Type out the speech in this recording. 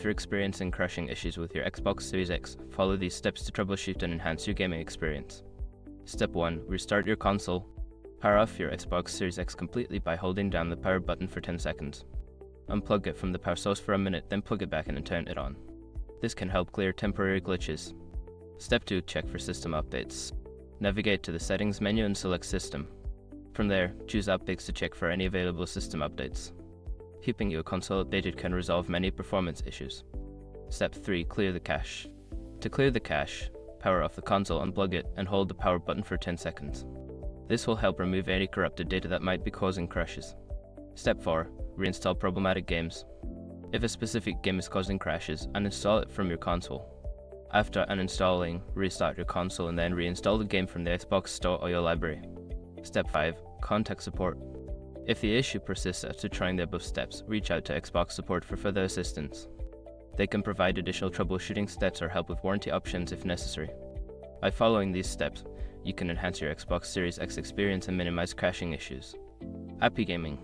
you're experiencing crashing issues with your Xbox Series X, follow these steps to troubleshoot and enhance your gaming experience. Step 1. Restart your console. Power off your Xbox Series X completely by holding down the power button for 10 seconds. Unplug it from the power source for a minute, then plug it back in and turn it on. This can help clear temporary glitches. Step 2. Check for system updates. Navigate to the Settings menu and select System. From there, choose Updates to check for any available system updates. Keeping your console updated can resolve many performance issues. Step 3. Clear the cache. To clear the cache, power off the console, unplug it, and hold the power button for 10 seconds. This will help remove any corrupted data that might be causing crashes. Step 4. Reinstall problematic games. If a specific game is causing crashes, uninstall it from your console. After uninstalling, restart your console and then reinstall the game from the Xbox Store or your library. Step 5. Contact support. If the issue persists after trying the above steps, reach out to Xbox support for further assistance. They can provide additional troubleshooting steps or help with warranty options if necessary. By following these steps, you can enhance your Xbox Series X experience and minimize crashing issues. Happy gaming!